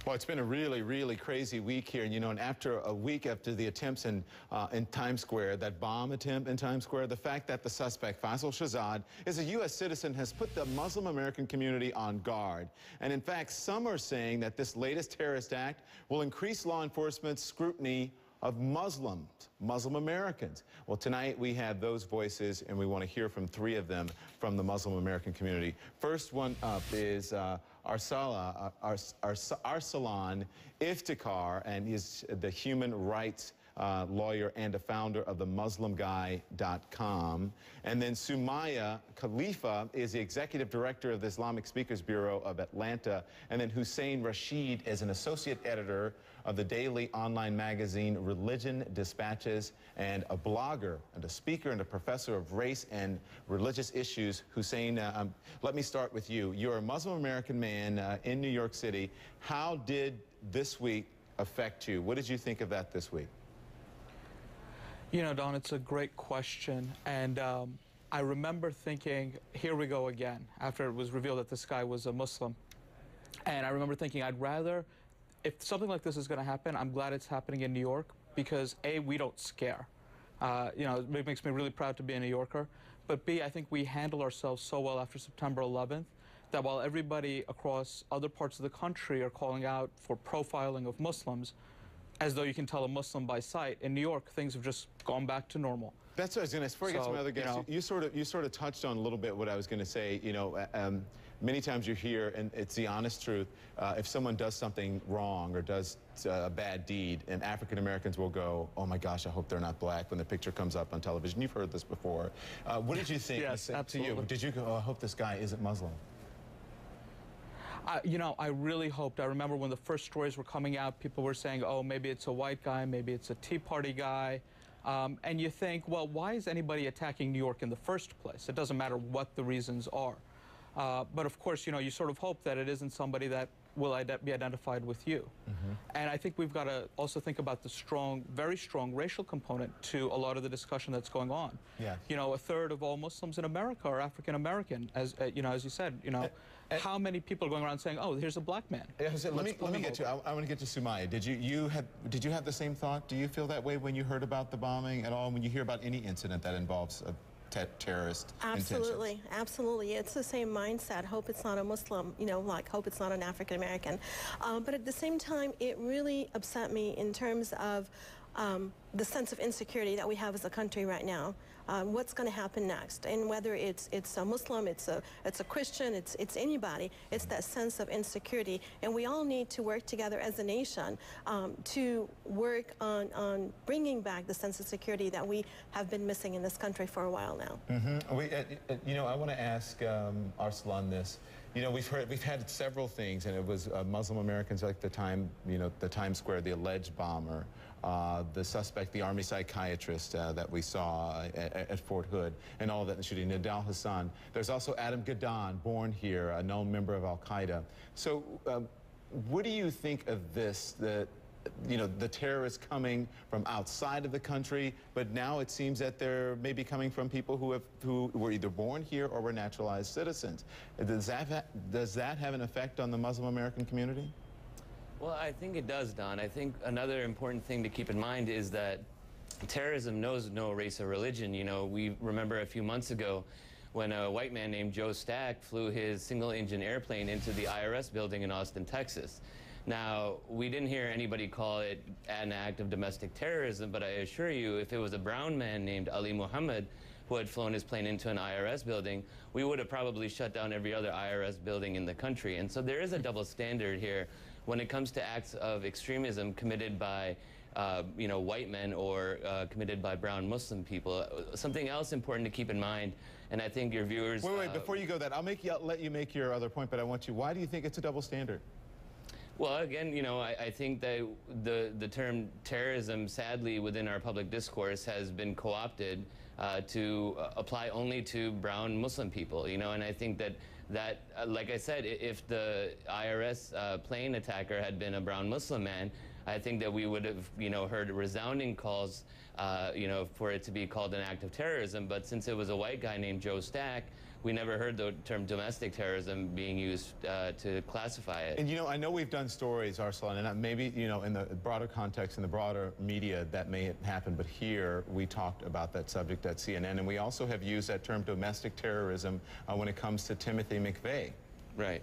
Well, it's been a really, really crazy week here, and and after a week after the attempts in Times Square, that bomb attempt in Times Square, the fact that the suspect, Faisal Shahzad, is a U.S. citizen has put the Muslim American community on guard. And in fact, some are saying that this latest terrorist act will increase law enforcement's scrutiny of Muslim Americans. Well, tonight we have those voices, and we want to hear from three of them from the Muslim American community. First one up is Arsalan Iftikhar, and he's the human rights lawyer and a founder of the MuslimGuy.com. And then Sumaya Khalifa is the executive director of the Islamic Speakers Bureau of Atlanta. And then Hussein Rashid is an associate editor of the daily online magazine Religion Dispatches, and a blogger and a speaker and a professor of race and religious issues. Hussein, let me start with you. You're a Muslim American man in New York City. How did this week affect you? What did you think of that this week? You know, Don, it's a great question, and I remember thinking, here we go again, after it was revealed that this guy was a Muslim. And I remember thinking, I'd rather, if something like this is going to happen, I'm glad it's happening in New York, because A, we don't scare. It makes me really proud to be a New Yorker, but B, I think we handled ourselves so well after September 11th, that while everybody across other parts of the country are calling out for profiling of Muslims, as though you can tell a Muslim by sight, in New York, things have just gone back to normal. That's what I was going to say. Before I get to my other guests, you sort of touched on a little bit what I was going to say. Many times you hear, and it's the honest truth, if someone does something wrong or does a bad deed, and African Americans will go, oh my gosh, I hope they're not black, when the picture comes up on television. You've heard this before. What did you think? Yes, absolutely. To you? Did you go, oh, I hope this guy isn't Muslim? I really hoped. I remember when the first stories were coming out, people were saying, oh, maybe it's a white guy, maybe it's a Tea Party guy. And you think, well, why is anybody attacking New York in the first place? It doesn't matter what the reasons are. But of course, you sort of hope that it isn't somebody that will be identified with you. Mm-hmm. And I think we've got to also think about the very strong racial component to a lot of the discussion that's going on. Yeah. A third of all Muslims in America are African American, as you said. How many people are going around saying, "Oh, here's a black man"? Yeah, let me get to. I want to get to Sumaya. Did you have the same thought? Do you feel that way when you heard about the bombing at all? When you hear about any incident that involves a terrorist Absolutely, intentions? Absolutely. It's the same mindset. Hope it's not a Muslim, like hope it's not an African American. But at the same time, it really upset me in terms of the sense of insecurity that we have as a country right now. What's going to happen next? And whether it's a Muslim, it's a Christian, it's anybody, it's that sense of insecurity. And we all need to work together as a nation to work on bringing back the sense of security that we have been missing in this country for a while now. Mm-hmm. I want to ask Arsalan this. We've had several things, and it was Muslim Americans like the Times Square, the alleged bomber, the suspect, the Army psychiatrist that we saw at Fort Hood, and all of that in the shooting, Nidal Hassan. There's also Adam Gaddan, born here, a known member of Al-Qaeda. So what do you think of this, the terrorists coming from outside of the country, but now it seems that they're maybe coming from people who were either born here or were naturalized citizens? Does that have an effect on the Muslim American community? Well, I think it does, Don. I think another important thing to keep in mind is that terrorism knows no race or religion. We remember a few months ago when a white man named Joe Stack flew his single-engine airplane into the IRS building in Austin, Texas. Now, we didn't hear anybody call it an act of domestic terrorism, but I assure you, if it was a brown man named Ali Muhammad who had flown his plane into an IRS building, we would have probably shut down every other IRS building in the country. And so there is a double standard here when it comes to acts of extremism committed by white men or committed by brown Muslim people. Something else important to keep in mind, and I think your viewers... Wait, before you go that, I'll let you make your other point, but I want you, why do you think it's a double standard? Well, again, I think that the term terrorism, sadly, within our public discourse has been co-opted to apply only to brown Muslim people, and I think that like I said, if the IRS plane attacker had been a brown Muslim man, I think that we would have, heard resounding calls, for it to be called an act of terrorism. But since it was a white guy named Joe Stack, we never heard the term domestic terrorism being used to classify it. And you know, I know we've done stories, Arslan, and maybe, you know, in the broader context, in the broader media, that may happen, but here we talked about that subject at CNN, and we also have used that term domestic terrorism when it comes to Timothy McVeigh. Right.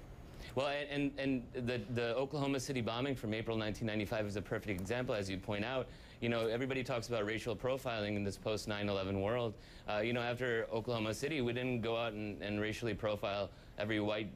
Well, and the Oklahoma City bombing from April 1995 is a perfect example, as you point out. You know, everybody talks about racial profiling in this post 9/11 world. You know, after Oklahoma City, we didn't go out and racially profile every white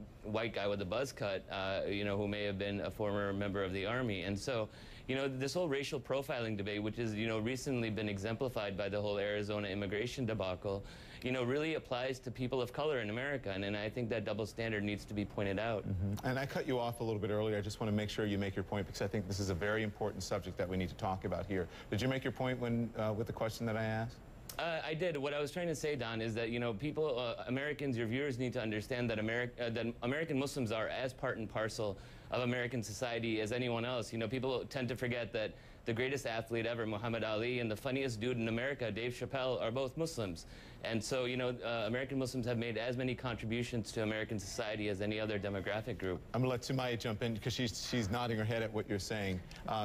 guy with a buzz cut, you know, who may have been a former member of the Army. And so, you know, this whole racial profiling debate, which has, you know, recently been exemplified by the whole Arizona immigration debacle, you know, really applies to people of color in America. And I think that double standard needs to be pointed out. Mm-hmm. And I cut you off a little bit earlier. I just want to make sure you make your point, because I think this is a very important subject that we need to talk about here. Did you make your point when with the question that I asked? I did. What I was trying to say, Don, is that, you know, people, Americans, your viewers need to understand that American Muslims are as part and parcel of American society as anyone else. You know, people tend to forget that the greatest athlete ever, Muhammad Ali, and the funniest dude in America, Dave Chappelle, are both Muslims. And so, you know, American Muslims have made as many contributions to American society as any other demographic group. I'm going to let Sumaya jump in, because she's nodding her head at what you're saying.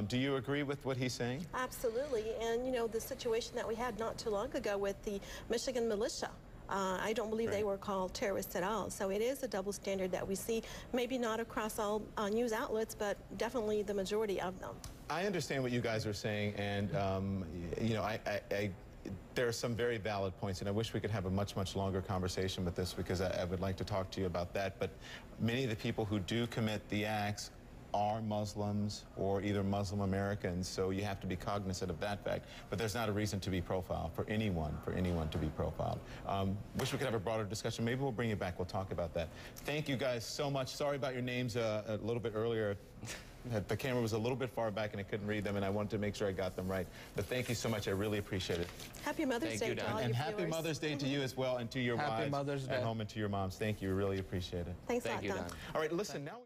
Do you agree with what he's saying? Absolutely. And, you know, the situation that we had not too long ago with the Michigan militia, I don't believe they were called terrorists at all. So it is a double standard that we see, maybe not across all news outlets, but definitely the majority of them. I understand what you guys are saying, and, you know, there are some very valid points, and I wish we could have a much, much longer conversation with this, because I would like to talk to you about that. But many of the people who do commit the acts are Muslims or either Muslim Americans, so you have to be cognizant of that fact. But there's not a reason to be profiled for anyone to be profiled. Wish we could have a broader discussion. Maybe we'll bring you back. We'll talk about that. Thank you guys so much. Sorry about your names a little bit earlier. The camera was a little bit far back and I couldn't read them, and I wanted to make sure I got them right. But thank you so much. I really appreciate it. Happy Mother's Day to all your And viewers. happy Mother's Day to you as well, and to your wives Mother's Day at home, and to your moms. Thank you. We really appreciate it. Thanks a lot, Thank you, Don. Don. All right, listen, now.